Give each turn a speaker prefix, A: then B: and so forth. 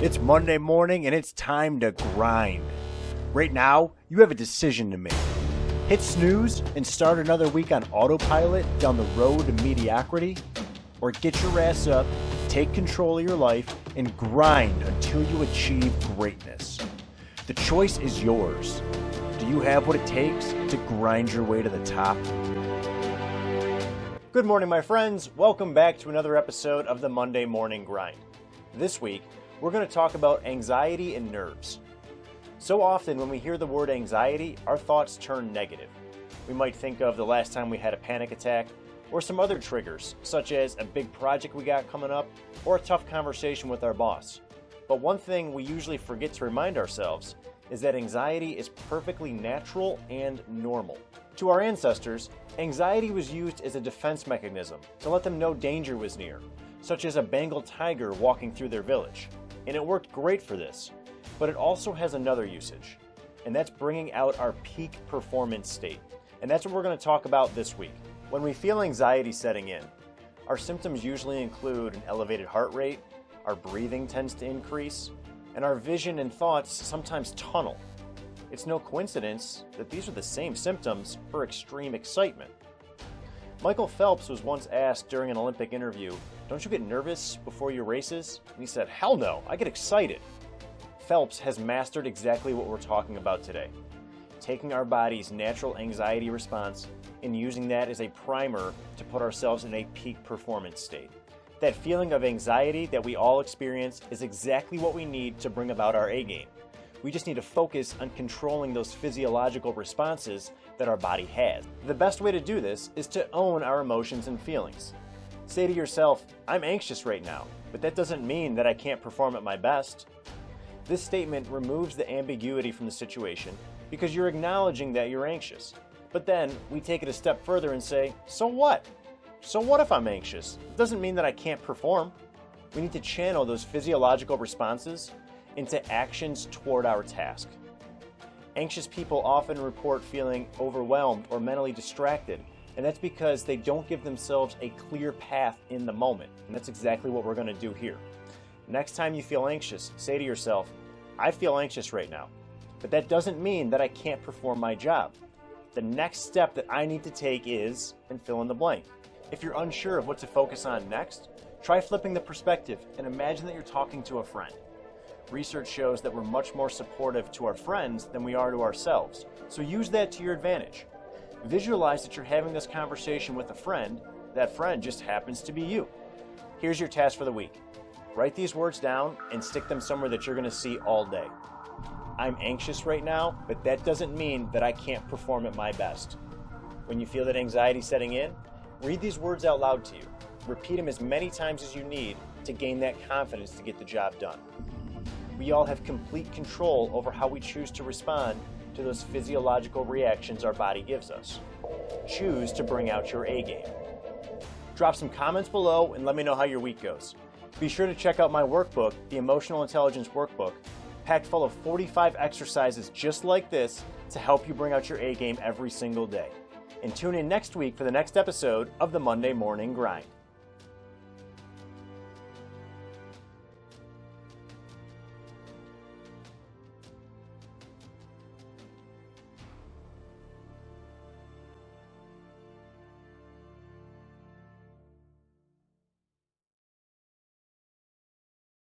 A: It's Monday morning and it's time to grind. Right now, you have a decision to make. Hit snooze and start another week on autopilot down the road to mediocrity, or get your ass up, take control of your life, and grind until you achieve greatness. The choice is yours. Do you have what it takes to grind your way to the top? Good morning, my friends. Welcome back to another episode of the Monday Morning Grind. This week, we're going to talk about anxiety and nerves. So often when we hear the word anxiety, our thoughts turn negative. We might think of the last time we had a panic attack, or some other triggers, such as a big project we got coming up, or a tough conversation with our boss. But one thing we usually forget to remind ourselves is that anxiety is perfectly natural and normal. To our ancestors, anxiety was used as a defense mechanism to let them know danger was near, such as a Bengal tiger walking through their village. And it worked great for this, but it also has another usage, and that's bringing out our peak performance state. And that's what we're going to talk about this week. When we feel anxiety setting in, our symptoms usually include an elevated heart rate, our breathing tends to increase, and our vision and thoughts sometimes tunnel. It's no coincidence that these are the same symptoms for extreme excitement. Michael Phelps was once asked during an Olympic interview, "Don't you get nervous before your races?" And he said, "Hell no, I get excited." Phelps has mastered exactly what we're talking about today, taking our body's natural anxiety response and using that as a primer to put ourselves in a peak performance state. That feeling of anxiety that we all experience is exactly what we need to bring about our A game. We just need to focus on controlling those physiological responses that our body has. The best way to do this is to own our emotions and feelings. Say to yourself, "I'm anxious right now, but that doesn't mean that I can't perform at my best." This statement removes the ambiguity from the situation because you're acknowledging that you're anxious. But then we take it a step further and say, so what? So what if I'm anxious? It doesn't mean that I can't perform. We need to channel those physiological responses into actions toward our task. Anxious people often report feeling overwhelmed or mentally distracted, and that's because they don't give themselves a clear path in the moment. And that's exactly what we're going to do here. Next time you feel anxious, say to yourself, "I feel anxious right now, but that doesn't mean that I can't perform my job. The next step that I need to take is," and fill in the blank. If you're unsure of what to focus on next, try flipping the perspective and imagine that you're talking to a friend. Research shows that we're much more supportive to our friends than we are to ourselves, so use that to your advantage. Visualize that you're having this conversation with a friend. That friend just happens to be you. Here's your task for the week. Write these words down and stick them somewhere that you're going to see all day. I'm anxious right now, but that doesn't mean that I can't perform at my best. When you feel that anxiety setting in, read these words out loud to you. Repeat them as many times as you need to gain that confidence to get the job done. We all have complete control over how we choose to respond to those physiological reactions our body gives us. Choose to bring out your A game. Drop some comments below and let me know how your week goes. Be sure to check out my workbook, the Emotional Intelligence Workbook, packed full of 45 exercises just like this to help you bring out your A game every single day. And tune in next week for the next episode of the Monday Morning Grind.